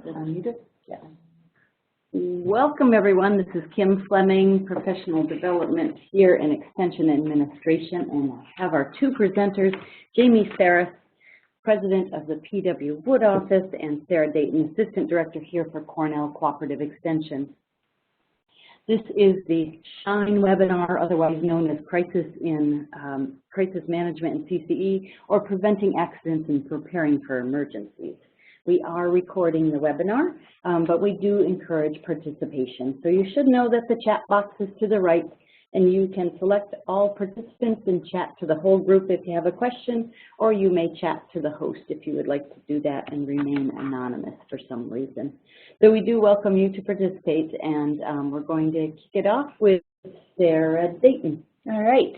Yeah. Welcome everyone, this is Kim Fleming, Professional Development here in Extension Administration, and I have our two presenters, Jamie Ferris, President of the P.W. Wood Office, and Sarah Dayton, Assistant Director here for Cornell Cooperative Extension. This is the SHINE webinar, otherwise known as Crisis Management in CCE, or Preventing Accidents and Preparing for Emergencies. We are recording the webinar, but we do encourage participation. So you should know that the chat box is to the right, and you can select all participants and chat to the whole group if you have a question, or you may chat to the host if you would like to do that and remain anonymous for some reason. So we do welcome you to participate, and we're going to kick it off with Sarah Dayton. All right.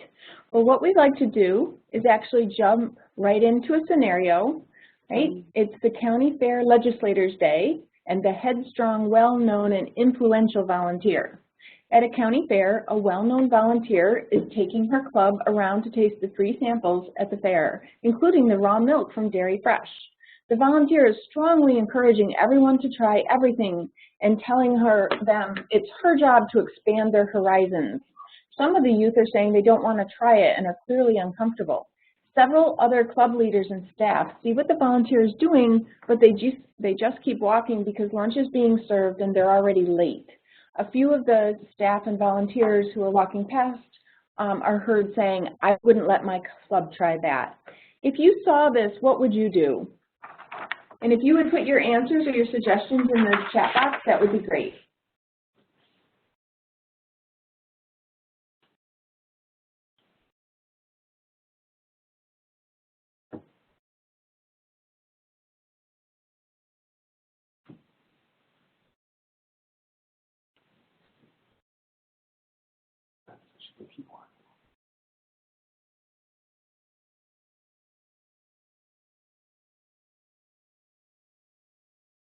Well, what we'd like to do is actually jump right into a scenario. Right? It's the County Fair Legislators Day and the headstrong, well-known, and influential volunteer. At a county fair, a well-known volunteer is taking her club around to taste the free samples at the fair, including the raw milk from Dairy Fresh. The volunteer is strongly encouraging everyone to try everything and telling them it's her job to expand their horizons. Some of the youth are saying they don't want to try it and are clearly uncomfortable. Several other club leaders and staff see what the volunteer is doing, but they just keep walking because lunch is being served and they're already late. A few of the staff and volunteers who are walking past are heard saying, "I wouldn't let my club try that." If you saw this, what would you do? And if you would put your answers or your suggestions in the chat box, that would be great.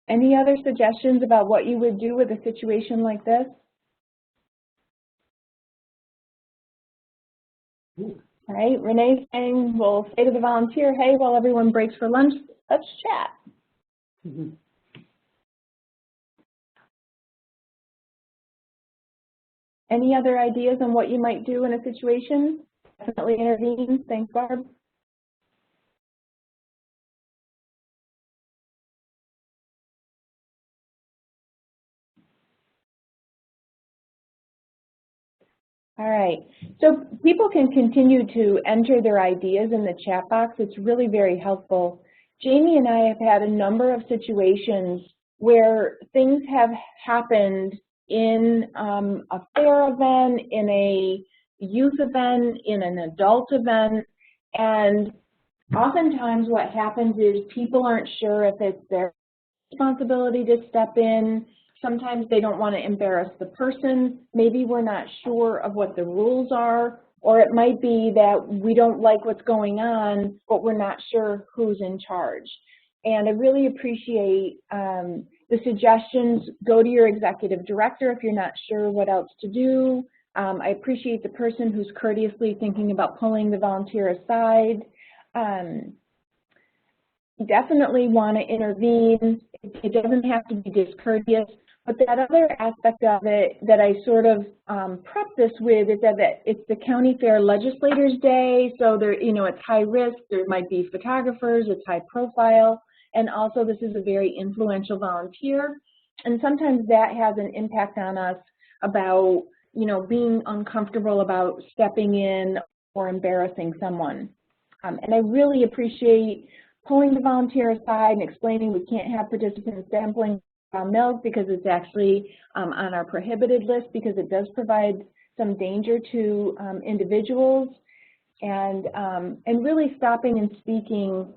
Any other suggestions about what you would do with a situation like this? All right, Renee's saying, we'll say to the volunteer, hey, while everyone breaks for lunch, let's chat. Any other ideas on what you might do in a situation? Definitely intervene. Thanks, Barb. All right, so people can continue to enter their ideas in the chat box. It's really very helpful. Jamie and I have had a number of situations where things have happened in a fair event, in a youth event, in an adult event, and oftentimes what happens is people aren't sure if it's their responsibility to step in. Sometimes they don't want to embarrass the person. Maybe we're not sure of what the rules are, or it might be that we don't like what's going on, but we're not sure who's in charge. And I really appreciate the suggestions. Go to your executive director if you're not sure what else to do. I appreciate the person who's courteously thinking about pulling the volunteer aside. Definitely want to intervene. It doesn't have to be discourteous. But that other aspect of it that I sort of prep this with is that it's the County Fair Legislators Day, so there, it's high risk. There might be photographers. It's high profile, and also this is a very influential volunteer, and sometimes that has an impact on us about being uncomfortable about stepping in or embarrassing someone. And I really appreciate pulling the volunteer aside and explaining we can't have participants sampling milk because it's actually on our prohibited list because it does provide some danger to individuals, and really stopping and speaking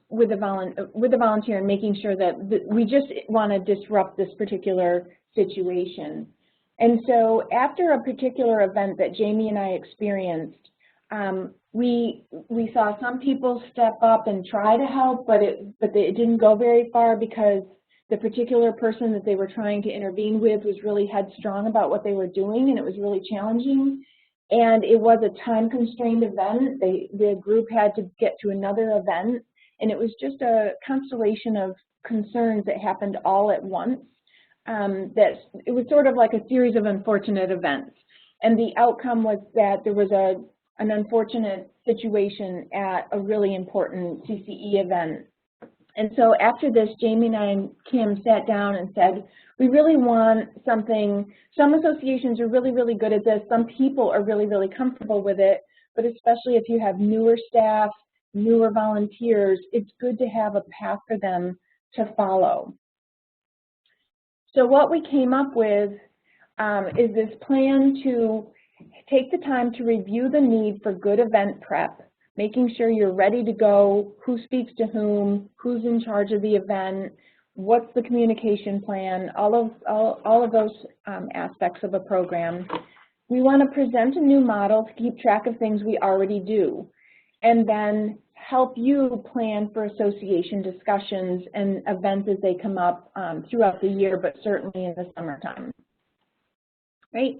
with the volunteer and making sure that we just want to disrupt this particular situation. And so after a particular event that Jamie and I experienced, we saw some people step up and try to help, but it didn't go very far because the particular person that they were trying to intervene with was really headstrong about what they were doing, and it was really challenging. And it was a time-constrained event. The group had to get to another event, and it was just a constellation of concerns that happened all at once. That it was sort of like a series of unfortunate events. And the outcome was that there was an unfortunate situation at a really important CCE event. And so after this, Jamie and I and Kim sat down and said, we really want something. Some associations are really, really good at this. Some people are really, really comfortable with it. But especially if you have newer staff, newer volunteers, it's good to have a path for them to follow. So what we came up with is this plan to take the time to review the need for good event prep, making sure you're ready to go, who speaks to whom, who's in charge of the event, what's the communication plan, all of those aspects of a program. We want to present a new model to keep track of things we already do, and then help you plan for association discussions and events as they come up throughout the year, but certainly in the summertime. Right?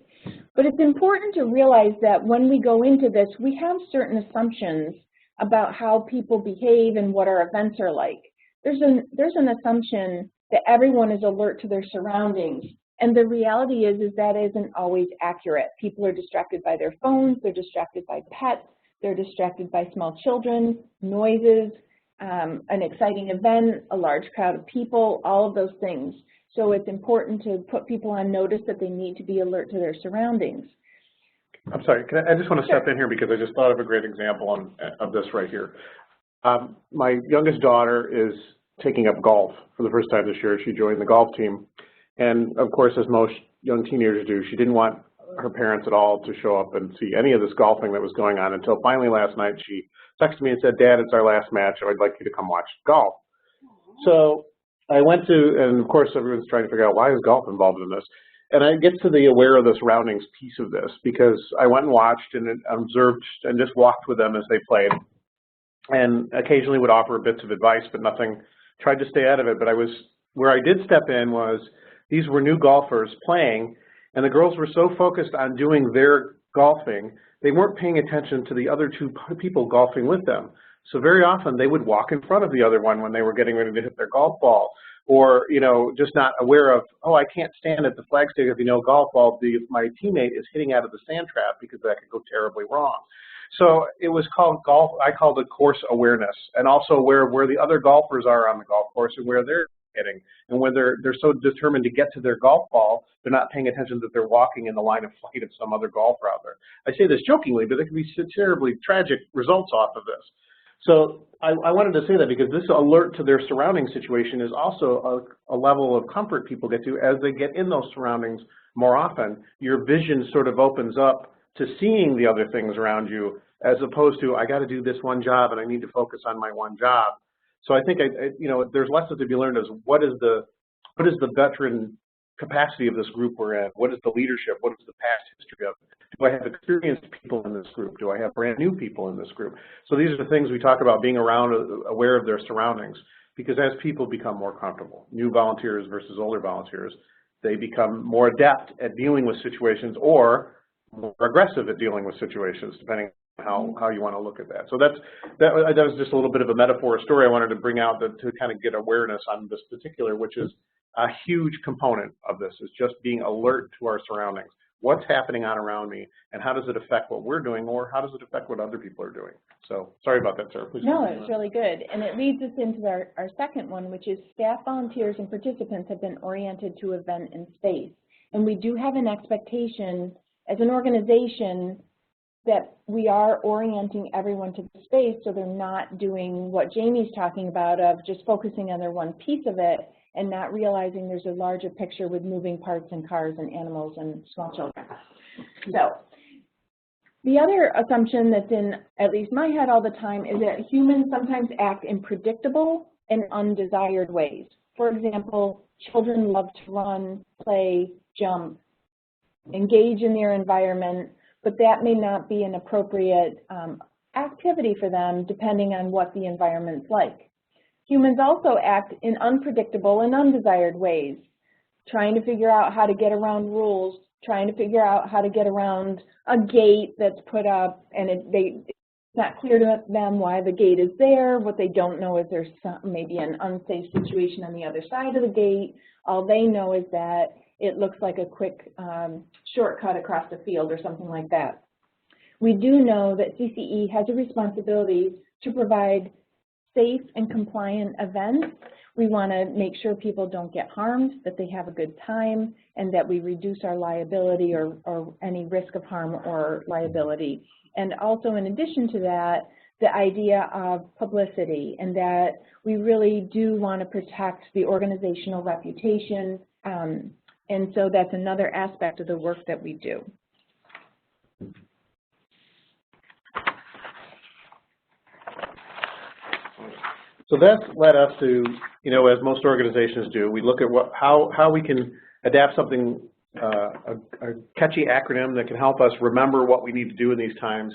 But it's important to realize that when we go into this, we have certain assumptions about how people behave and what our events are like. There's an assumption that everyone is alert to their surroundings, and the reality is that isn't always accurate. People are distracted by their phones, they're distracted by pets, they're distracted by small children, noises, an exciting event, a large crowd of people, all of those things. So it's important to put people on notice that they need to be alert to their surroundings. I'm sorry, I just want to step in here because I just thought of a great example of this right here. My youngest daughter is taking up golf for the first time this year. She joined the golf team. And of course, as most young teenagers do, she didn't want her parents at all to show up and see any of this golfing that was going on until finally last night she texted me and said, Dad, it's our last match. I'd like you to come watch golf. So I went to, and of course everyone's trying to figure out why is golf involved in this. And I get to the aware of the surroundings piece of this because I went and watched and observed and just walked with them as they played, and occasionally would offer bits of advice, but nothing, tried to stay out of it. But where I did step in was these were new golfers playing, and the girls were so focused on doing their golfing, they weren't paying attention to the other two people golfing with them. So very often they would walk in front of the other one when they were getting ready to hit their golf ball, or just not aware of, oh, I can't stand at the flag stake if golf ball, my teammate is hitting out of the sand trap because that could go terribly wrong. So it was called golf, I called it course awareness, and also aware of where the other golfers are on the golf course and where they're hitting. And when they're so determined to get to their golf ball, they're not paying attention that they're walking in the line of flight of some other golfer out there. I say this jokingly, but there can be terribly tragic results off of this. So I wanted to say that because this alert to their surrounding situation is also a level of comfort people get to as they get in those surroundings more often. Your vision sort of opens up to seeing the other things around you as opposed to, I got to do this one job and I need to focus on my one job. So I think, there's lessons to be learned as what is the veteran capacity of this group we're in? What is the leadership? What is the past history of it? Do I have experienced people in this group? Do I have brand new people in this group? So these are the things we talk about, being around, aware of their surroundings, because as people become more comfortable, new volunteers versus older volunteers, they become more adept at dealing with situations or more aggressive at dealing with situations, depending on how you want to look at that. So that was just a little bit of a metaphor story I wanted to bring out to kind of get awareness on this particular, which is a huge component of this, is just being alert to our surroundings. What's happening on around me, and how does it affect what we're doing, or how does it affect what other people are doing? So sorry about that, Sarah. Please. No, it's really good. And it leads us into our second one, which is staff, volunteers, and participants have been oriented to event and space. And we do have an expectation as an organization that we are orienting everyone to the space so they're not doing what Jamie's talking about of just focusing on their one piece of it and not realizing there's a larger picture with moving parts and cars and animals and small children. So the other assumption that's in at least my head all the time is that humans sometimes act in predictable and undesired ways. For example, children love to run, play, jump, engage in their environment, but that may not be an appropriate activity for them depending on what the environment's like. Humans also act in unpredictable and undesired ways, trying to figure out how to get around rules, trying to figure out how to get around a gate that's put up and not clear to them why the gate is there. What they don't know is there's maybe an unsafe situation on the other side of the gate. All they know is that it looks like a quick shortcut across the field or something like that. We do know that CCE has a responsibility to provide safe and compliant events. We want to make sure people don't get harmed, that they have a good time, and that we reduce our liability or any risk of harm or liability. And also, in addition to that, the idea of publicity, and that we really do want to protect the organizational reputation. And so that's another aspect of the work that we do. So that's led us to, you know, as most organizations do, we look at how we can adapt something, a catchy acronym that can help us remember what we need to do in these times.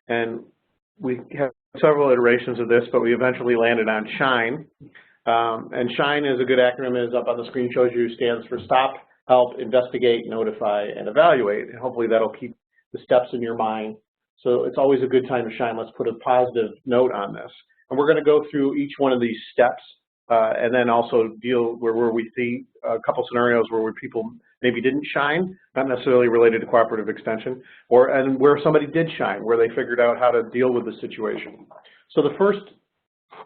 And we have several iterations of this, but we eventually landed on SHINE. And SHINE is a good acronym, is up on the screen, shows you, stands for Stop, Help, Investigate, Notify, and Evaluate. And hopefully that'll keep the steps in your mind. So it's always a good time to shine. Let's put a positive note on this. And we're going to go through each one of these steps and then also deal where we see a couple scenarios where people maybe didn't shine, not necessarily related to cooperative extension, and where somebody did shine, where they figured out how to deal with the situation. So the first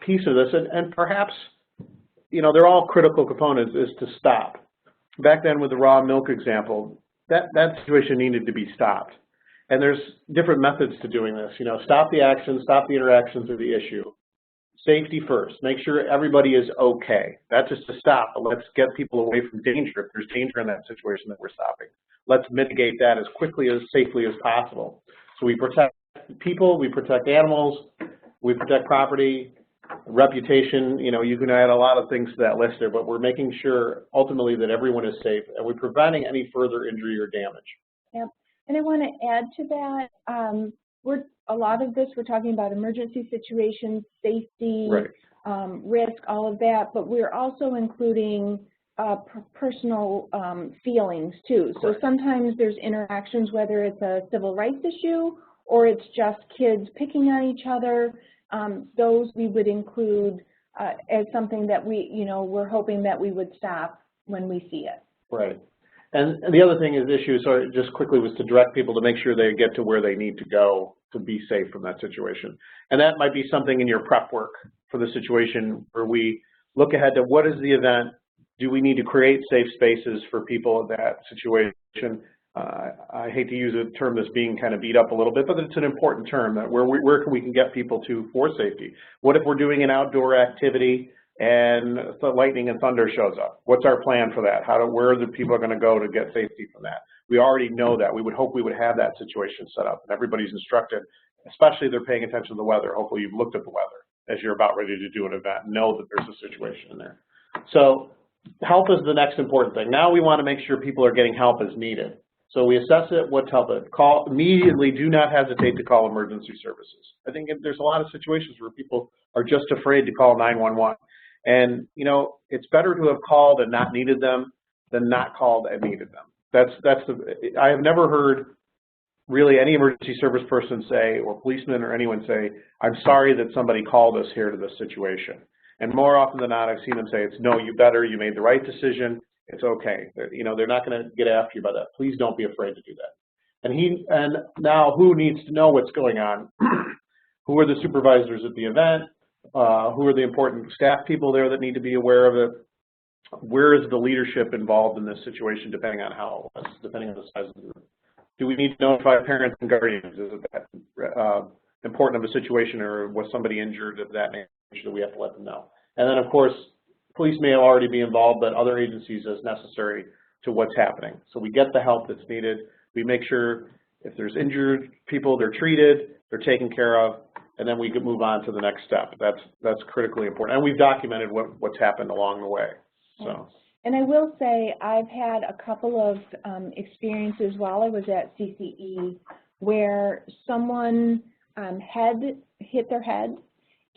piece of this, and perhaps, you know, they're all critical components, is to stop. Back then with the raw milk example, that situation needed to be stopped. And there's different methods to doing this. You know, stop the action, stop the interactions of the issue. Safety first. Make sure everybody is okay. That's just to stop, but let's get people away from danger. If there's danger in that situation that we're stopping, let's mitigate that as quickly, as safely as possible. So we protect people, we protect animals, we protect property, reputation. You know, you can add a lot of things to that list there, but we're making sure ultimately that everyone is safe and we're preventing any further injury or damage. Yep. And I want to add to that, a lot of this, we're talking about emergency situations, safety, right, risk, all of that, but we're also including personal feelings too. So right. Sometimes there's interactions, whether it's a civil rights issue or it's just kids picking on each other. Those we would include as something that we're hoping that we would stop when we see it. Right. And the other thing is issues, so just quickly, was to direct people to make sure they get to where they need to go to be safe from that situation. And that might be something in your prep work for the situation where we look ahead to what is the event, do we need to create safe spaces for people in that situation. I hate to use a term that's being kind of beat up a little bit, but it's an important term, that where can we can get people to for safety. What if we're doing an outdoor activity and the lightning and thunder shows up? What's our plan for that? Where are the people going to go to get safety from that? We already know that. We would hope we would have that situation set up and everybody's instructed, especially if they're paying attention to the weather. Hopefully you've looked at the weather as you're about ready to do an event and know that there's a situation in there. So help is the next important thing. Now we want to make sure people are getting help as needed. So we assess it, what's help it. Call immediately, do not hesitate to call emergency services. I think there's a lot of situations where people are just afraid to call 911. And, you know, it's better to have called and not needed them than not called and needed them. I have never heard really any emergency service person say, or policeman or anyone say, I'm sorry that somebody called us here to this situation. And more often than not, I've seen them say, no, you made the right decision, it's okay. You know, they're not going to get after you by that. Please don't be afraid to do that. And now who needs to know what's going on? Who are the supervisors at the event? Who are the important staff people there that need to be aware of it? Where is the leadership involved in this situation, depending on the size of the group? Do we need to notify parents and guardians? Is it that important of a situation, or was somebody injured of that nature that we have to let them know? And then, of course, police may already be involved, but other agencies as necessary to what's happening. So we get the help that's needed. We make sure if there's injured people, they're treated, they're taken care of, and then we can move on to the next step. That's critically important. And we've documented what's happened along the way. So. And I will say I've had a couple of experiences while I was at CCE where someone had hit their head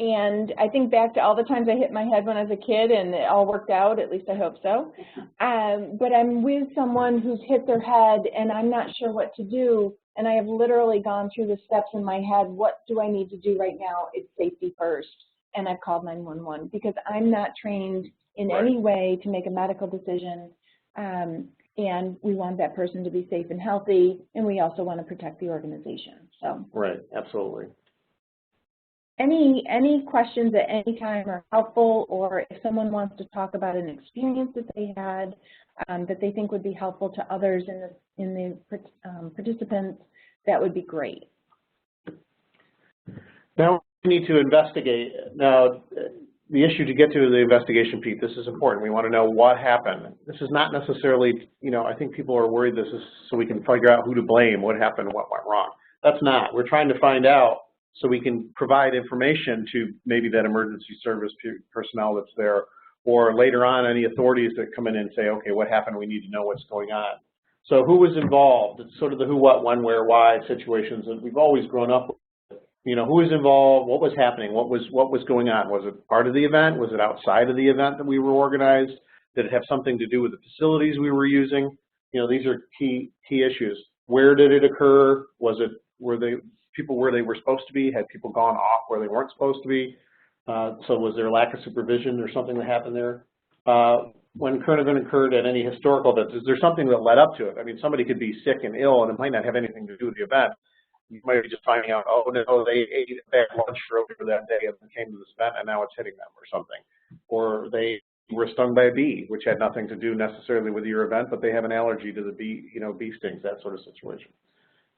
And I think back to all the times I hit my head when I was a kid and it all worked out, at least I hope so. But I'm with someone who's hit their head and I'm not sure what to do. And I have literally gone through the steps in my head. What do I need to do right now? It's safety first. And I've called 911 because I'm not trained in any way to make a medical decision. And we want that person to be safe and healthy. And we also want to protect the organization. So. Right, absolutely. Any questions at any time are helpful, or if someone wants to talk about an experience that they had that they think would be helpful to others in the participants, that would be great. Now we need to investigate. Now, the issue to get to the investigation, Pete, this is important. We want to know what happened. This is not necessarily, you know, I think people are worried this is so we can figure out who to blame, what happened, what went wrong. That's not. We're trying to find out so we can provide information to maybe that emergency service personnel that's there, or later on any authorities that come in and say, okay, what happened? We need to know what's going on. So who was involved? It's sort of the who, what, when, where, why situations that we've always grown up with. You know, who was involved? What was happening? What was going on? Was it part of the event? Was it outside of the event that we were organized? Did it have something to do with the facilities we were using? You know, these are key issues. Where did it occur? Were people where they were supposed to be? Had people gone off where they weren't supposed to be? So was there a lack of supervision or something that happened there? When current event occurred at any historical events, is there something that led up to it? I mean, somebody could be sick and ill and it might not have anything to do with the event. You might be just finding out, oh no, they ate a bad lunch earlier that day and came to this event and now it's hitting them or something. Or they were stung by a bee, which had nothing to do necessarily with your event, but they have an allergy to the bee, you know, bee stings, that sort of situation.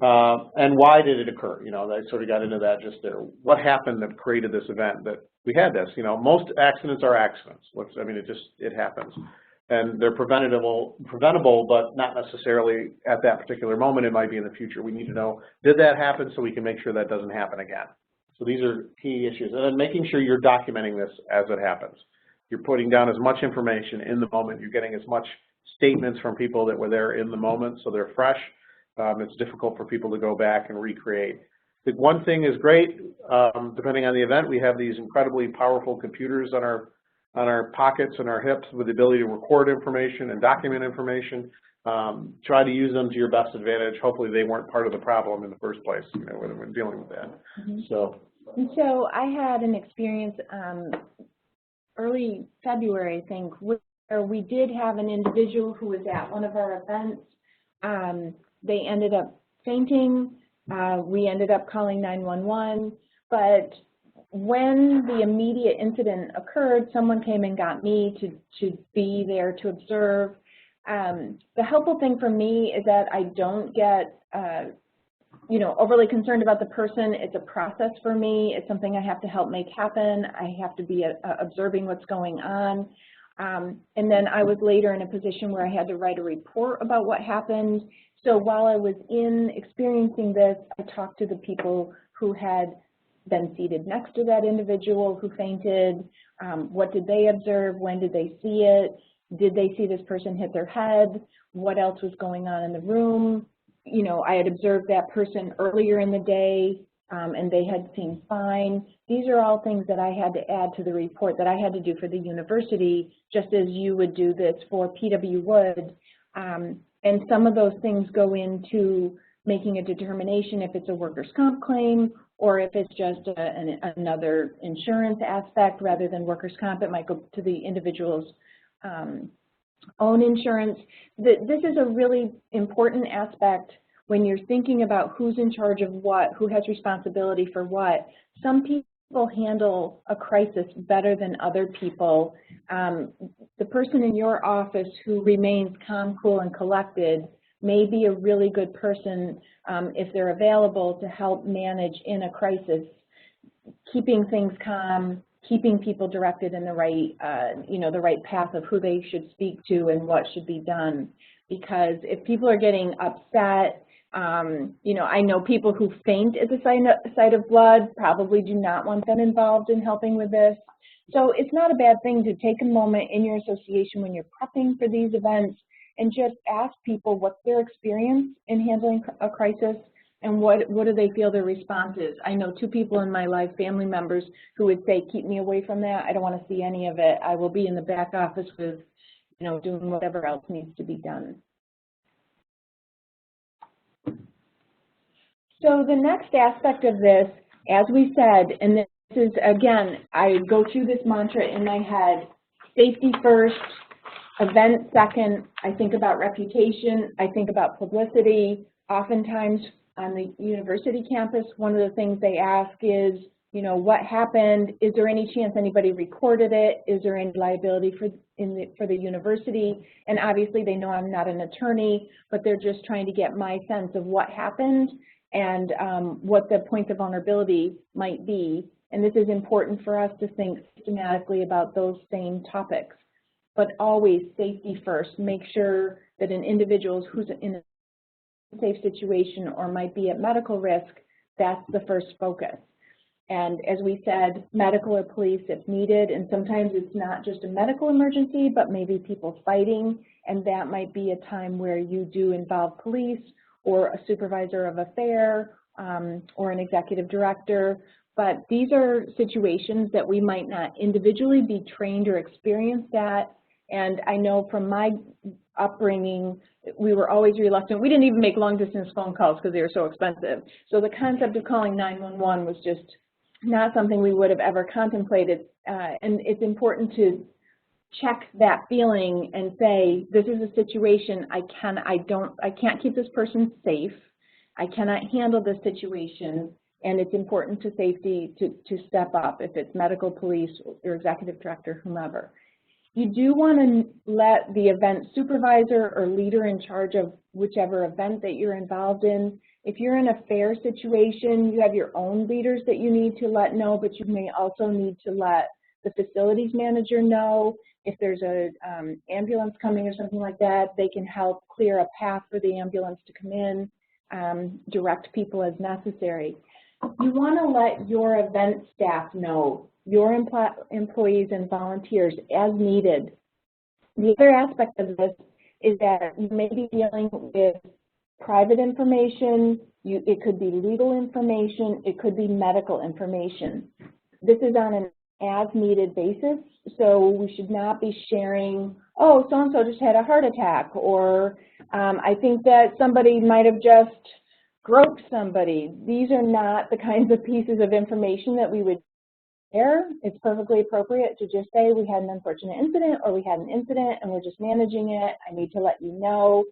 And why did it occur? You know, I sort of got into that just there. What happened that created this event that we had this? You know, most accidents are accidents. I mean, it happens. And they're preventable, but not necessarily at that particular moment. It might be in the future. We need to know, did that happen so we can make sure that doesn't happen again? So these are key issues. And then making sure you're documenting this as it happens. You're putting down as much information in the moment. You're getting as much statements from people that were there in the moment so they're fresh. It's difficult for people to go back and recreate. The one thing is great, depending on the event, we have these incredibly powerful computers on our pockets and our hips with the ability to record information and document information. Try to use them to your best advantage. Hopefully they weren't part of the problem in the first place, you know, when dealing with that. Mm-hmm. So I had an experience early February, I think, where we did have an individual who was at one of our events. They ended up fainting. We ended up calling 911. But when the immediate incident occurred, someone came and got me to be there to observe. The helpful thing for me is that I don't get, you know, overly concerned about the person. It's a process for me. It's something I have to help make happen. I have to be observing what's going on. And then I was later in a position where I had to write a report about what happened. So while I was experiencing this, I talked to the people who had been seated next to that individual who fainted. What did they observe? When did they see it? Did they see this person hit their head? What else was going on in the room? You know, I had observed that person earlier in the day, and they had seemed fine. These are all things that I had to add to the report that I had to do for the university, just as you would do this for PW Wood. And some of those things go into making a determination if it's a workers' comp claim or if it's just another insurance aspect rather than workers' comp. It might go to the individual's own insurance. This is a really important aspect when you're thinking about who's in charge of what, who has responsibility for what. Some people handle a crisis better than other people. The person in your office who remains calm, cool, and collected may be a really good person if they're available to help manage in a crisis, keeping things calm, keeping people directed in the right, you know, the right path of who they should speak to and what should be done. Because if people are getting upset, you know, I know people who faint at the sight of blood probably do not want them involved in helping with this. So it's not a bad thing to take a moment in your association when you're prepping for these events and just ask people what's their experience in handling a crisis and what do they feel their response is. I know 2 people in my life, family members, who would say, keep me away from that. I don't want to see any of it. I will be in the back office with, you know, doing whatever else needs to be done. So the next aspect of this, as we said, and this is, again, I go through this mantra in my head, safety first, event second. I think about reputation. I think about publicity. Oftentimes on the university campus, one of the things they ask is, you know, what happened? Is there any chance anybody recorded it? Is there any liability for the university? And obviously they know I'm not an attorney, but they're just trying to get my sense of what happened and what the points of vulnerability might be. And this is important for us to think systematically about those same topics. But always safety first. Make sure that an individual who's in a safe situation or might be at medical risk, that's the first focus. And as we said, medical or police if needed, and sometimes it's not just a medical emergency, but maybe people fighting, and that might be a time where you do involve police or a supervisor of a fair or an executive director. But these are situations that we might not individually be trained or experienced at. And I know from my upbringing, we were always reluctant. We didn't even make long-distance phone calls because they were so expensive. So the concept of calling 911 was just not something we would have ever contemplated. And it's important to check that feeling and say, this is a situation I can't keep this person safe. I cannot handle this situation. And it's important to safety to step up if it's medical, police, or executive director, whomever. You do want to let the event supervisor or leader in charge of whichever event that you're involved in. If you're in a fair situation, you have your own leaders that you need to let know, but you may also need to let the facilities manager know. If there's a ambulance coming or something like that, they can help clear a path for the ambulance to come in, direct people as necessary. You want to let your event staff know, your employees and volunteers as needed. The other aspect of this is that you may be dealing with private information, it could be legal information, it could be medical information. This is on an as-needed basis, so we should not be sharing, oh, so-and-so just had a heart attack, or I think that somebody might have just groped somebody. These are not the kinds of pieces of information that we would share. It's perfectly appropriate to just say we had an unfortunate incident or we had an incident and we're just managing it. I need to let you know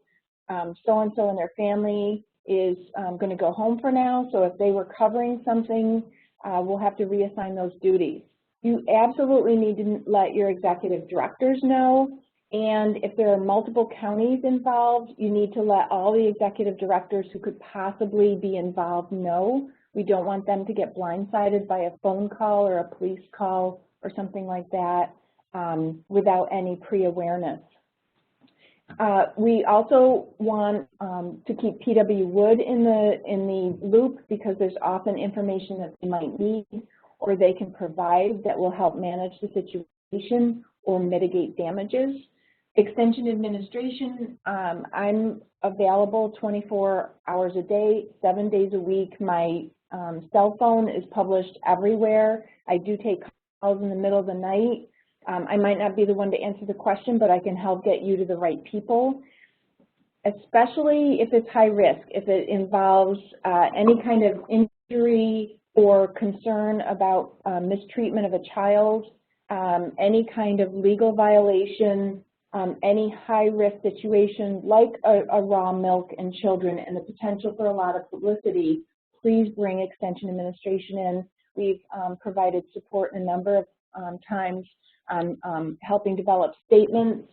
so-and-so and their family is going to go home for now. So if they were covering something, we'll have to reassign those duties. You absolutely need to let your executive directors know. And if there are multiple counties involved, you need to let all the executive directors who could possibly be involved know. We don't want them to get blindsided by a phone call or a police call or something like that without any pre-awareness. We also want to keep PW Wood in the loop because there's often information that they might need or they can provide that will help manage the situation or mitigate damages. Extension administration, I'm available 24 hours a day, 7 days a week. My cell phone is published everywhere. I do take calls in the middle of the night. I might not be the one to answer the question, but I can help get you to the right people, especially if it's high risk, if it involves any kind of injury or concern about mistreatment of a child, any kind of legal violation, any high-risk situation like a raw milk in children and the potential for a lot of publicity, please bring Extension Administration in. We've provided support in a number of times helping develop statements.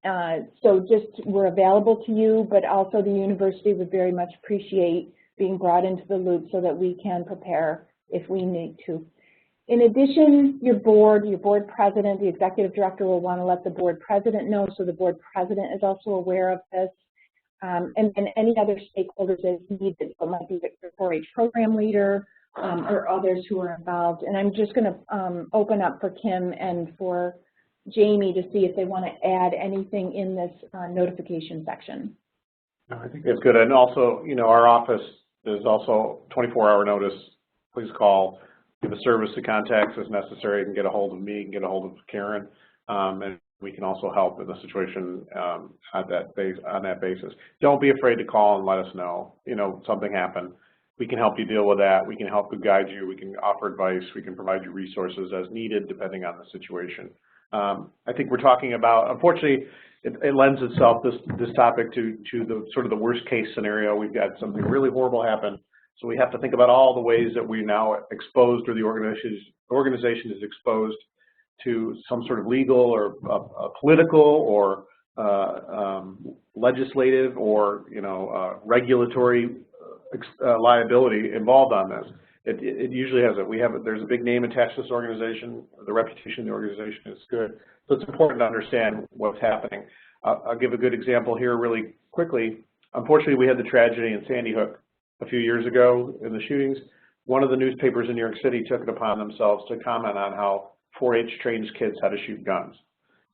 So just we're available to you, but also the university would very much appreciate being brought into the loop so that we can prepare if we need to. In addition, your board president, the executive director will want to let the board president know, so the board president is also aware of this, and any other stakeholders as needed. So it might be the 4-H program leader or others who are involved. And I'm just going to open up for Kim and for Jamie to see if they want to add anything in this notification section. No, I think that's good. And also, our office is also 24-hour notice. Please call. Give a service to contacts as necessary. You can get a hold of me, you can get a hold of Karen, and we can also help in the situation on that basis. Don't be afraid to call and let us know. Something happened. We can help you deal with that. We can help to guide you. We can offer advice. We can provide you resources as needed depending on the situation. I think we're talking about, unfortunately, it lends itself, this topic, to the sort of the worst case scenario. We've got something really horrible happen, so we have to think about all the ways that we're now exposed, or the organization is exposed to some sort of legal or political or legislative or regulatory liability involved on this. It usually has there's a big name attached to this organization. The reputation of the organization is good. So it's important to understand what's happening. I'll give a good example here really quickly. Unfortunately, we had the tragedy in Sandy Hook a few years ago in the shootings. One of the newspapers in New York City took it upon themselves to comment on how 4-H trains kids how to shoot guns.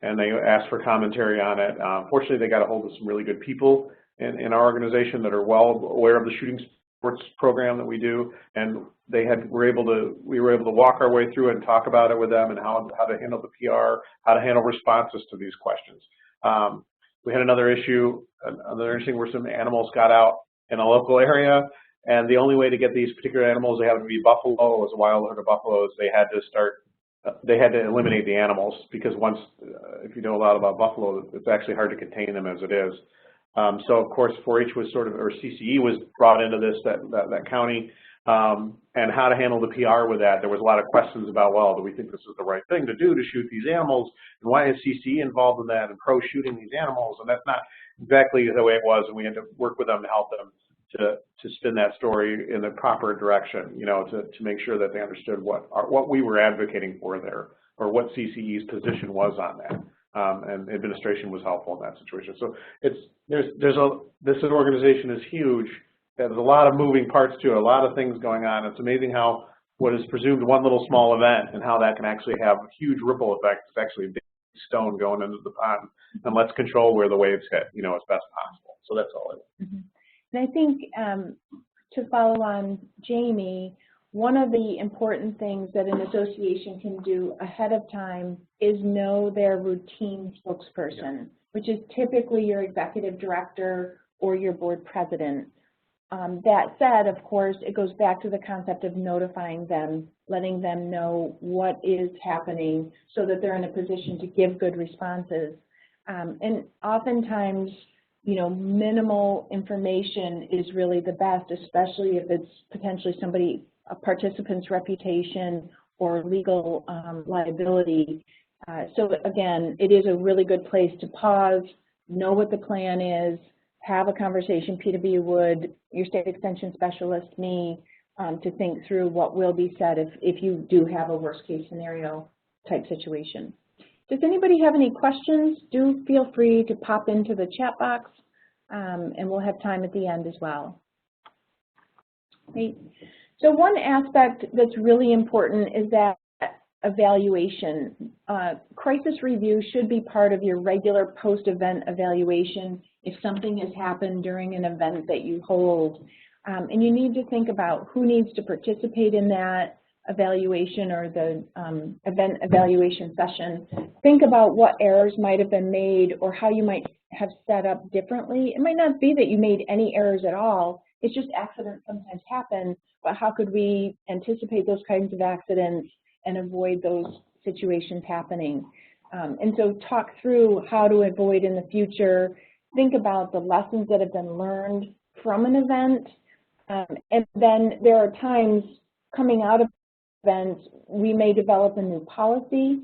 And they asked for commentary on it. Fortunately, they got a hold of some really good people in our organization that are well aware of the shooting sports program that we do, and we were able to walk our way through it and talk about it with them and how to handle the PR, how to handle responses to these questions. We had another issue, another interesting, where some animals got out in a local area, and the only way to get these particular animals, they happened to be buffalo, it was a wild herd of buffaloes, they had to eliminate the animals, because once, if you know a lot about buffalo, it's actually hard to contain them as it is. So of course 4-H was or CCE was brought into this, that county, and how to handle the PR with that. There was a lot of questions about, well, do we think this is the right thing to do to shoot these animals, and why is CCE involved in that and pro shooting these animals? And that's not exactly the way it was, and we had to work with them to help them to spin that story in the proper direction, to make sure that they understood what we were advocating for there, or what CCE's position was on that. And administration was helpful in that situation. So this organization is huge. There's a lot of moving parts to it, a lot of things going on. It's amazing how what is presumed one little small event, and how that can actually have a huge ripple effect. It's actually a big stone going into the pond, and let's control where the waves hit, as best possible. So that's all it is. Mm-hmm. And I think to follow on Jamie, one of the important things that an association can do ahead of time is know their routine spokesperson, which is typically your executive director or your board president. That said, of course, it goes back to the concept of notifying them, letting them know what is happening so that they're in a position to give good responses. And oftentimes, minimal information is really the best, especially if it's potentially a participant's reputation or legal liability. So again, it is a really good place to pause, know what the plan is, have a conversation, PW would, your state extension specialist, me, to think through what will be said if you do have a worst case scenario type situation. Does anybody have any questions? Do feel free to pop into the chat box, and we'll have time at the end as well. Great. So one aspect that's really important is that evaluation. Crisis review should be part of your regular post-event evaluation if something has happened during an event that you hold. And you need to think about who needs to participate in that evaluation or the event evaluation session. Think about what errors might have been made or how you might have set up differently. It might not be that you made any errors at all. It's just accidents sometimes happen, but how could we anticipate those kinds of accidents and avoid those situations happening? And so talk through how to avoid in the future. Think about the lessons that have been learned from an event. And then there are times coming out of events, we may develop a new policy.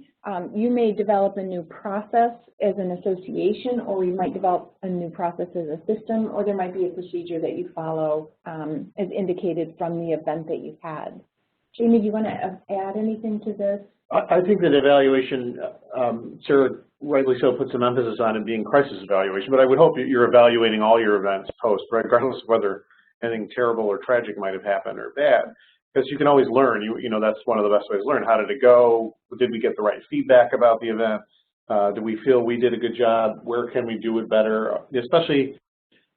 You may develop a new process as an association, or we might develop a new process as a system, or there might be a procedure that you follow as indicated from the event that you've had. Jamie, do you want to add anything to this? I think that evaluation, Sarah rightly so put some emphasis on it being crisis evaluation, but I would hope that you're evaluating all your events post, regardless of whether anything terrible or tragic might have happened or bad, because you can always learn. You know, that's one of the best ways to learn. How did it go? Did we get the right feedback about the event? Do we feel we did a good job? Where can we do it better? Especially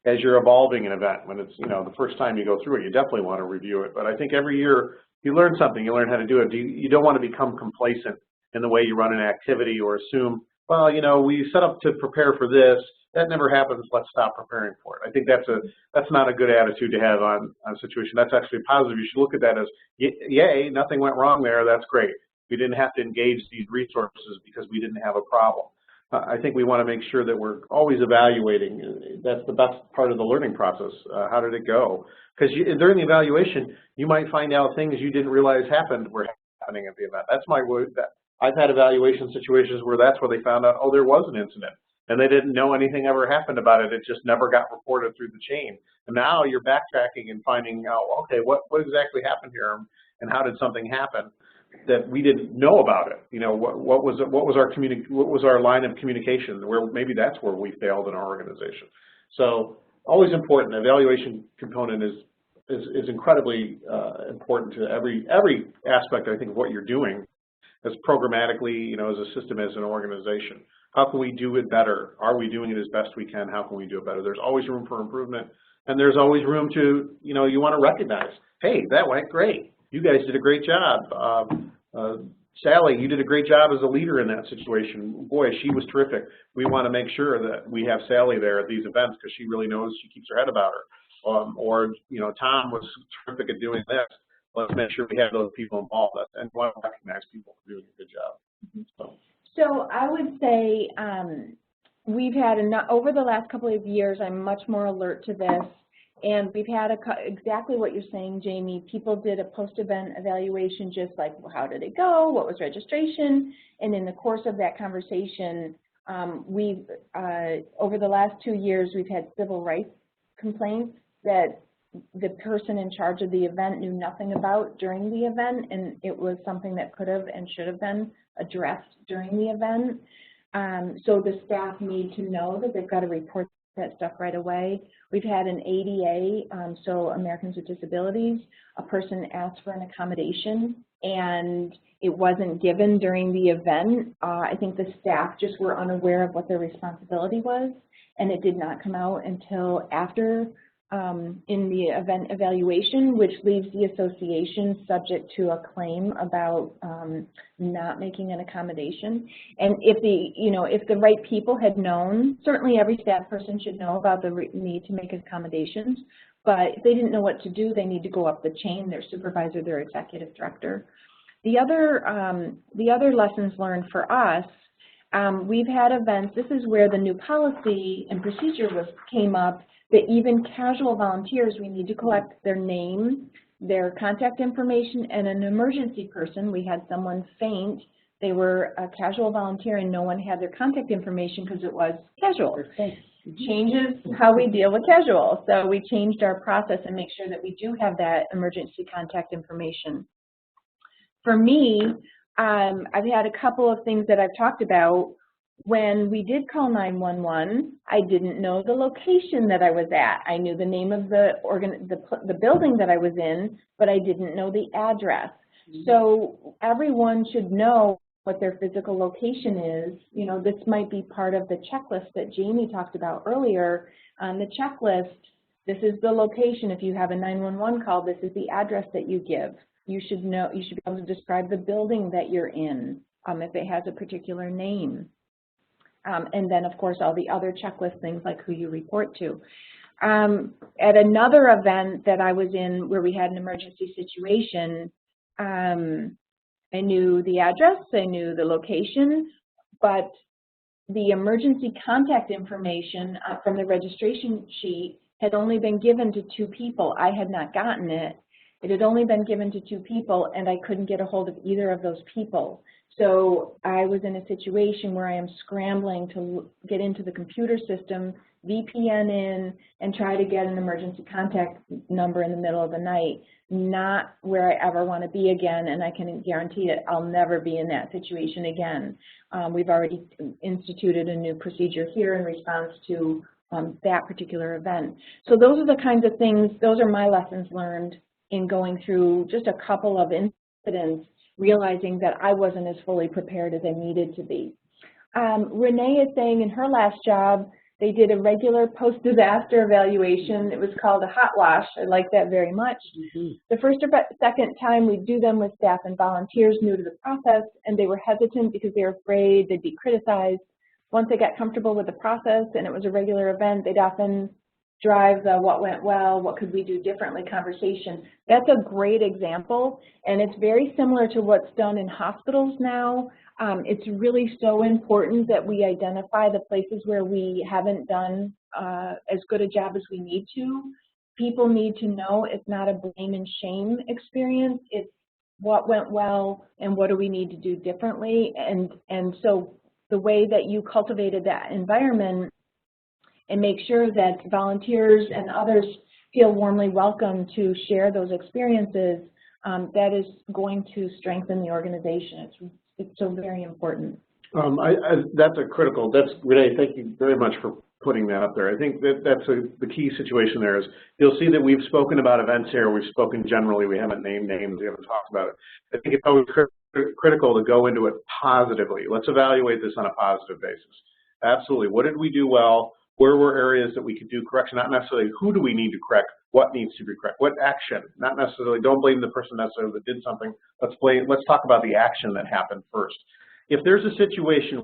as you're evolving an event. When it's, the first time you go through it, you definitely want to review it. But I think every year you learn something, you learn how to do it. You don't want to become complacent in the way you run an activity or assume, well, we set up to prepare for this. That never happens. Let's stop preparing for it. I think that's not a good attitude to have on a situation. That's actually positive. You should look at that as, yay, nothing went wrong there. That's great. We didn't have to engage these resources because we didn't have a problem. I think we want to make sure that we're always evaluating. That's the best part of the learning process. How did it go? Because during the evaluation, you might find out things you didn't realize were happening at the event. That's my word. I've had evaluation situations where that's where they found out, oh, there was an incident. And they didn't know anything ever happened about it. It just never got reported through the chain. And now you're backtracking and finding out, okay, what exactly happened here, and how did something happen that we didn't know about it? What was our line of communication? Where maybe that's where we failed in our organization. So always important. The evaluation component is incredibly important to every aspect, I think, of what you're doing, as programmatically, as a system, as an organization. How can we do it better? Are we doing it as best we can? How can we do it better? There's always room for improvement, and there's always room to, you want to recognize, hey, that went great. You guys did a great job. Sally, you did a great job as a leader in that situation. Boy, she was terrific. We want to make sure that we have Sally there at these events because she really knows, she keeps her head about her. Or, Tom was terrific at doing this. Let's make sure we have those people involved and want to recognize people for doing a good job. So I would say we've had, over the last couple of years, I'm much more alert to this, and we've had exactly what you're saying, Jamie. People did a post-event evaluation, just like, well, how did it go? What was registration? And in the course of that conversation, over the last 2 years, we've had civil rights complaints that the person in charge of the event knew nothing about during the event, and it was something that could have and should have been addressed during the event. So the staff need to know that they've got to report that stuff right away. We've had an ADA, so Americans with Disabilities, a person asked for an accommodation and it wasn't given during the event. I think the staff just were unaware of what their responsibility was, and it did not come out until after in the event evaluation, which leaves the association subject to a claim about not making an accommodation. And if the right people had known, certainly every staff person should know about the need to make accommodations, but if they didn't know what to do, they need to go up the chain, their supervisor, their executive director. The other lessons learned for us, we've had events, this is where the new policy and procedure came up, that even casual volunteers, we need to collect their name, their contact information, and an emergency person. We had someone faint. They were a casual volunteer and no one had their contact information because it was casual. Changes how we deal with casual. So we changed our process and make sure that we do have that emergency contact information. For me, I've had a couple of things that I've talked about. When we did call 911, I didn't know the location that I was at. I knew the name of the building that I was in, but I didn't know the address. So everyone should know what their physical location is. This might be part of the checklist that Jamie talked about earlier. On the checklist, this is the location. If you have a 911 call, this is the address that you give. You should be able to describe the building that you're in, if it has a particular name. And then, of course, all the other checklist things like who you report to. At another event that I was in where we had an emergency situation, I knew the address, I knew the location, but the emergency contact information from the registration sheet had only been given to 2 people. I had not gotten it. It had only been given to 2 people, and I couldn't get a hold of either of those people. So I was in a situation where I am scrambling to get into the computer system, VPN in, and try to get an emergency contact number in the middle of the night. Not where I ever want to be again, and I can guarantee that I'll never be in that situation again. We've already instituted a new procedure here in response to that particular event. So those are the kinds of things, those are my lessons learned in going through just a couple of incidents, realizing that I wasn't as fully prepared as I needed to be. Renee is saying in her last job, They did a regular post-disaster evaluation. It was called a hot wash. I like that very much. The first or second time we'd do them with staff and volunteers new to the process, and they were hesitant because they were afraid they'd be criticized. Once they got comfortable with the process and it was a regular event, they'd often drive the what went well, what could we do differently conversation. That's a great example, and it's very similar to what's done in hospitals now. It's really so important that we identify the places where we haven't done as good a job as we need to. People need to know it's not a blame and shame experience. It's what went well and what do we need to do differently. And so the way that you cultivated that environment and make sure that volunteers and others feel warmly welcome to share those experiences, that is going to strengthen the organization. It's so very important. That's Renee, thank you very much for putting that up there. I think that's the key situation there is you'll see that we've spoken about events here, we've spoken generally, we haven't named names, we haven't talked about it. I think it's always critical to go into it positively. Let's evaluate this on a positive basis. Absolutely. What did we do well? Where were areas that we could do correction? Not necessarily who do we need to correct, what needs to be corrected, what action? Not necessarily, don't blame the person necessarily that did something. Let's talk about the action that happened first. If there's a situation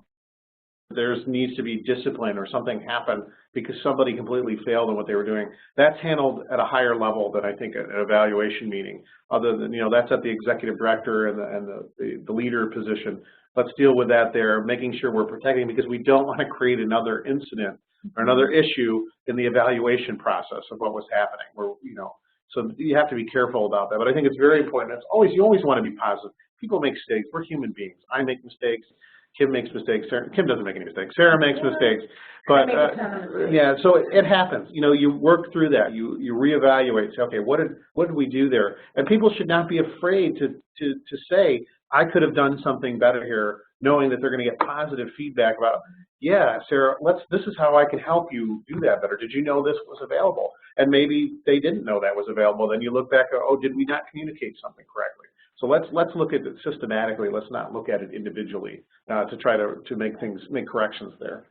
there needs to be discipline or something happened because somebody completely failed in what they were doing, that's handled at a higher level than I think an evaluation meeting. Other than, that's at the executive director and the leader position. Let's deal with that there, making sure we're protecting, because we don't want to create another incident or another issue in the evaluation process of what was happening. So you have to be careful about that. But I think it's very important. You always want to be positive. People make mistakes. We're human beings. I make mistakes. Kim makes mistakes. Kim doesn't make any mistakes. Sarah makes mistakes. But yeah, so it happens. You work through that. You reevaluate. Say, okay, what did we do there? And people should not be afraid to say, I could have done something better here, knowing that they're going to get positive feedback about, yeah, Sarah, this is how I can help you do that better. Did you know this was available? And maybe they didn't know that was available. Then you look back, oh, did we not communicate something correctly? So let's look at it systematically. Let's not look at it individually to try to make corrections there.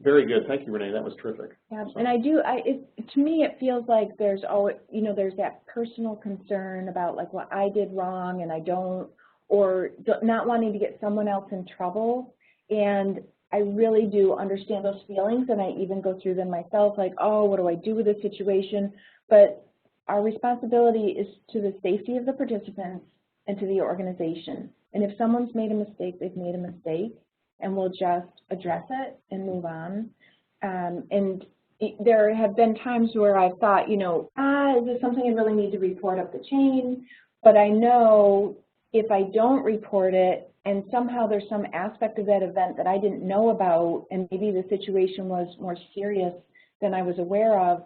Very good. Thank you, Renee. That was terrific. Yeah, and to me, it feels like there's always, there's that personal concern about like what I did wrong and I don't, or not wanting to get someone else in trouble. And I really do understand those feelings, and I even go through them myself, like, oh, what do I do with this situation? But our responsibility is to the safety of the participants and to the organization. And if someone's made a mistake, they've made a mistake, and we'll just address it and move on. And there have been times where I've thought, is this something I really need to report up the chain? But I know if I don't report it, and somehow there's some aspect of that event that I didn't know about, and maybe the situation was more serious than I was aware of,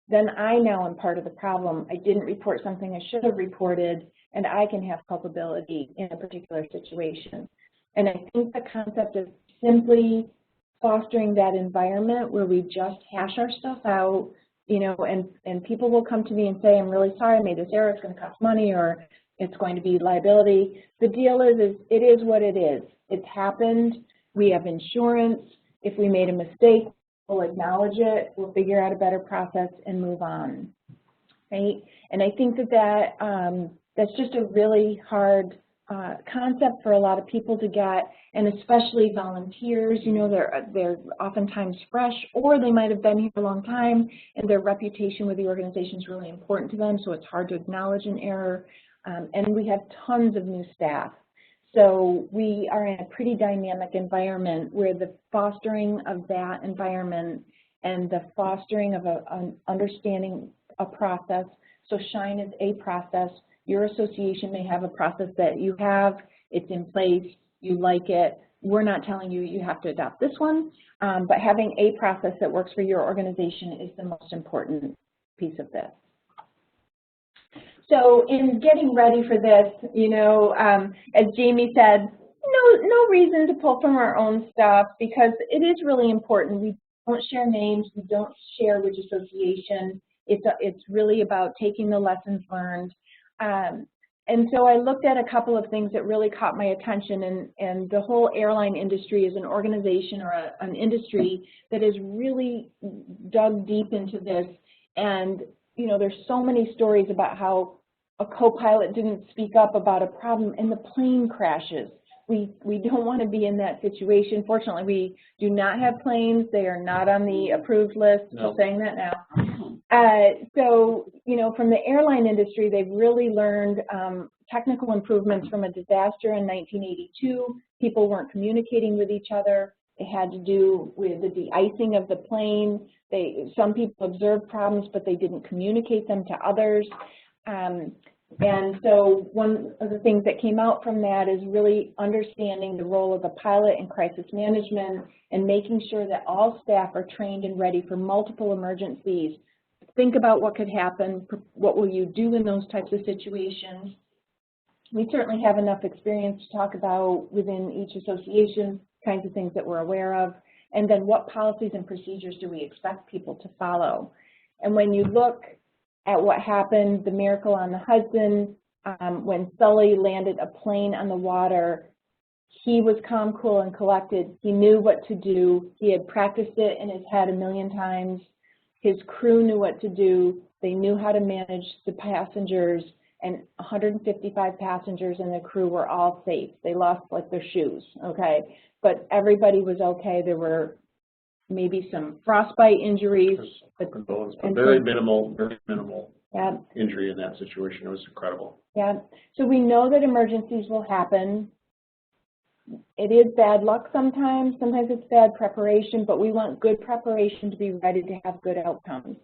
then I now am part of the problem. I didn't report something I should have reported, and I can have culpability in a particular situation. And I think the concept of simply fostering that environment where we just hash our stuff out, and people will come to me and say, I'm really sorry I made this error, it's going to cost money, or it's going to be liability. The deal is it is what it is. It's happened. We have insurance. If we made a mistake, we'll acknowledge it. We'll figure out a better process and move on, right? And I think that's just a really hard concept for a lot of people to get, and especially volunteers. They're oftentimes fresh, or they might have been here a long time, and their reputation with the organization is really important to them, so it's hard to acknowledge an error. And we have tons of new staff. So we are in a pretty dynamic environment where the fostering of that environment and the fostering of an understanding a process. So SHINE is a process. Your association may have a process that you have, it's in place, you like it. We're not telling you you have to adopt this one, but having a process that works for your organization is the most important piece of this. So in getting ready for this, as Jamie said, no reason to pull from our own stuff, because it is really important. We don't share names, we don't share which association. It's really about taking the lessons learned. And so I looked at a couple of things that really caught my attention, and the whole airline industry is an organization or an industry that has really dug deep into this. And, you know, there's so many stories about how a co-pilot didn't speak up about a problem and the plane crashes. We don't want to be in that situation. Fortunately, we do not have planes. They are not on the approved list. No. I'm saying that now. So, you know, from the airline industry, they've really learned technical improvements from a disaster in 1982. People weren't communicating with each other. It had to do with the de-icing of the plane. Some people observed problems, but they didn't communicate them to others. And so one of the things that came out from that is really understanding the role of the pilot in crisis management and making sure that all staff are trained and ready for multiple emergencies. Think about what could happen, what will you do in those types of situations. We certainly have enough experience to talk about within each association, kinds of things that we're aware of, and then what policies and procedures do we expect people to follow. And when you look at what happened, the miracle on the Hudson, when Sully landed a plane on the water, he was calm, cool, and collected. He knew what to do. He had practiced it in his head 1,000,000 times. His crew knew what to do. They knew how to manage the passengers, and 155 passengers and the crew were all safe. They lost like their shoes, okay? But everybody was okay. There were maybe some frostbite injuries. But very minimal yeah. injury in that situation. It was incredible. Yeah, so we know that emergencies will happen. It is bad luck sometimes. Sometimes it's bad preparation, but we want good preparation to be ready to have good outcomes.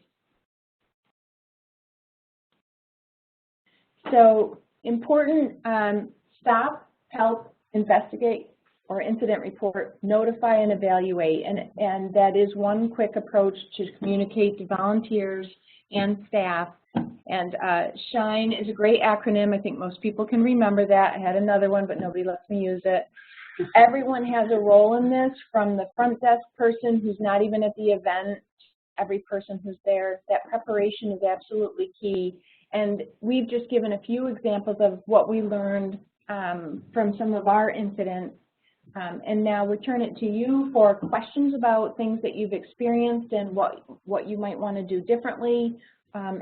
So important, stop, help, investigate, or incident report, notify and evaluate. And that is one quick approach to communicate to volunteers and staff. And SHINE is a great acronym. I think most people can remember that. I had another one, but nobody lets me use it. Everyone has a role in this, from the front desk person who's not even at the event, every person who's there. That preparation is absolutely key. And we've just given a few examples of what we learned from some of our incidents. And now we turn it to you for questions about things that you've experienced and what you might want to do differently.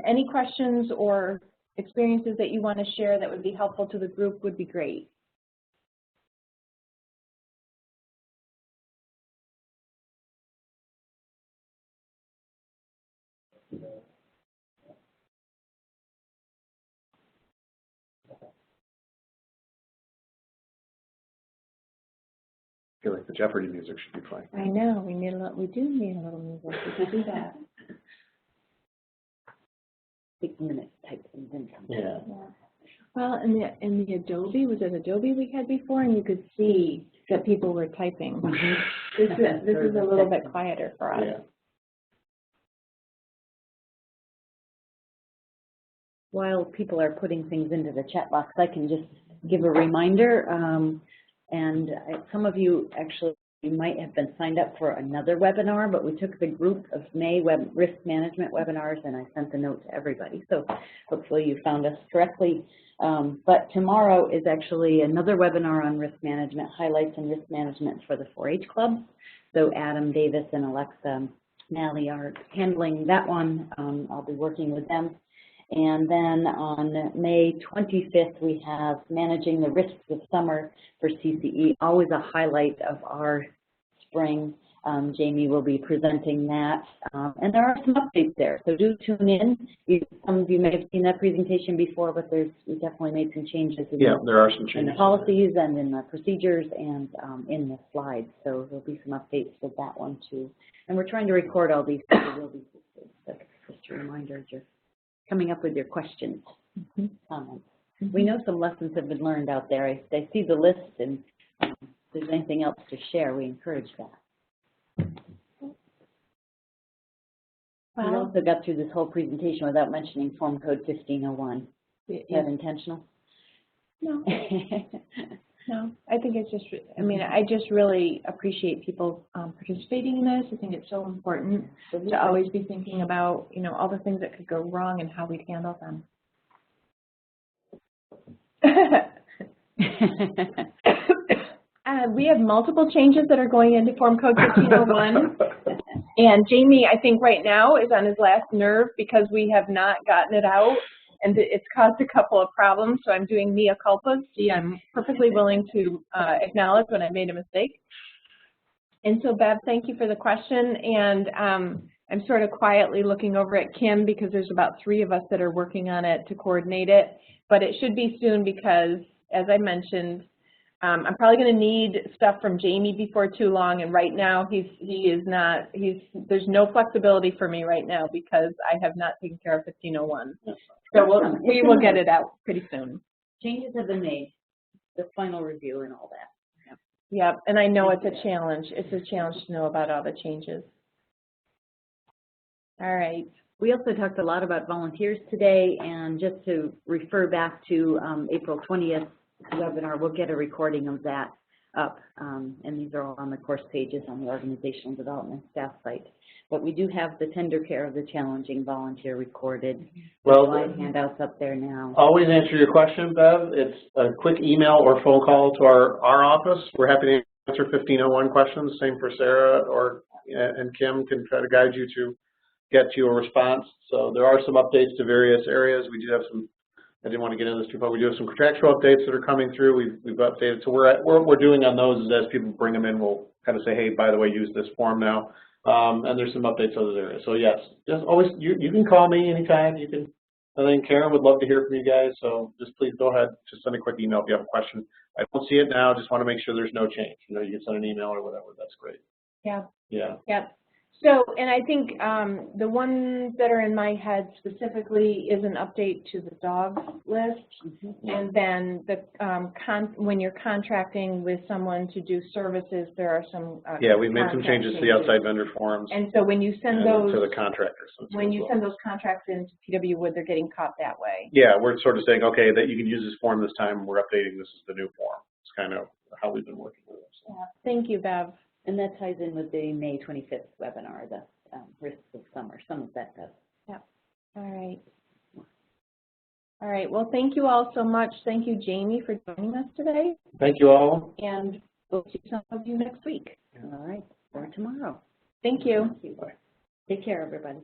Any questions or experiences that you want to share that would be helpful to the group would be great. I feel like the Jeopardy music should be playing. I know, we do need a little music. We can do that. Takes a minute to type things in. Yeah. Well, in the Adobe, was it Adobe we had before, and you could see that people were typing. This is a little bit quieter for us. Yeah. While people are putting things into the chat box, I can just give a reminder. And some of you actually might have been signed up for another webinar, but we took the group of May risk management webinars, and I sent the note to everybody. So hopefully you found us correctly. But tomorrow is actually another webinar on risk management, highlights in risk management for the 4-H clubs. So Adam Davis and Alexa Malley are handling that one. I'll be working with them. And then on May 25th, we have Managing the Risks of Summer for CCE, always a highlight of our spring. Jamie will be presenting that. And there are some updates there, so do tune in. Some of you may have seen that presentation before, but we definitely made some changes. Yeah, there are some changes. In the policies and in the procedures and in the slides. So there'll be some updates with that one too. And we're trying to record all these, so there will be just a reminder as you're coming up with your questions, comments. We know some lessons have been learned out there. I see the list, and if there's anything else to share, we encourage that. We also got through this whole presentation without mentioning Form Code 1501. Is that intentional? No. No, I think it's just, I mean, I just really appreciate people participating in this. I think it's so important to always be thinking about, you know, all the things that could go wrong and how we'd handle them. We have multiple changes that are going into Form Code 1501. And Jamie, I think right now, is on his last nerve because we have not gotten it out. And it's caused a couple of problems, so I'm doing mea culpa. See, I'm perfectly willing to acknowledge when I made a mistake. And so, Bev, thank you for the question. And I'm sort of quietly looking over at Kim because there's about 3 of us that are working on it to coordinate it. But it should be soon because, as I mentioned, I'm probably going to need stuff from Jamie before too long. And right now, there's no flexibility for me right now because I have not taken care of 1501. So we will get it out pretty soon. Changes have been made, the final review and all that. Yep, and I know it's a challenge. It's a challenge to know about all the changes. All right. We also talked a lot about volunteers today, and just to refer back to April 20th webinar, we'll get a recording of that up, and these are all on the course pages on the organizational development staff site. But we do have the tender care of the challenging volunteer recorded. Well, slide handouts up there now. Always answer your question, Bev. It's a quick email or phone call to our office. We're happy to answer 1501 questions. Same for Sarah and Kim can try to guide you to get to a response. So there are some updates to various areas. We do have some. I didn't want to get into this too far. We do have some contractual updates that are coming through. We've updated. So what we're doing on those is as people bring them in, we'll kind of say, hey, by the way, use this form now. And there's some updates to those areas. So yes, just always you can call me anytime. You can. I think Karen would love to hear from you guys. So just please go ahead. Just send a quick email if you have a question. I don't see it now. Just want to make sure there's no change. You know, you can send an email or whatever. That's great. Yeah. Yeah. Yep. So, and I think the ones that are in my head specifically is an update to the dogs list, and then the when you're contracting with someone to do services, there are some yeah, we've made some changes to the outside vendor forms. And so when you send those to the contractors, when you send those contracts into PW Wood, they're getting caught that way. Yeah, we're sort of saying, okay, that you can use this form this time. We're updating this as the new form. It's kind of how we've been working with it. So. Yeah. Thank you, Bev. And that ties in with the May 25th webinar, the risks of summer. Some of that does. Yeah. All right. All right. Well, thank you all so much. Thank you, Jamie, for joining us today. Thank you all. And we'll see some of you next week. All right. Or tomorrow. Thank you. Thank you. Take care, everybody.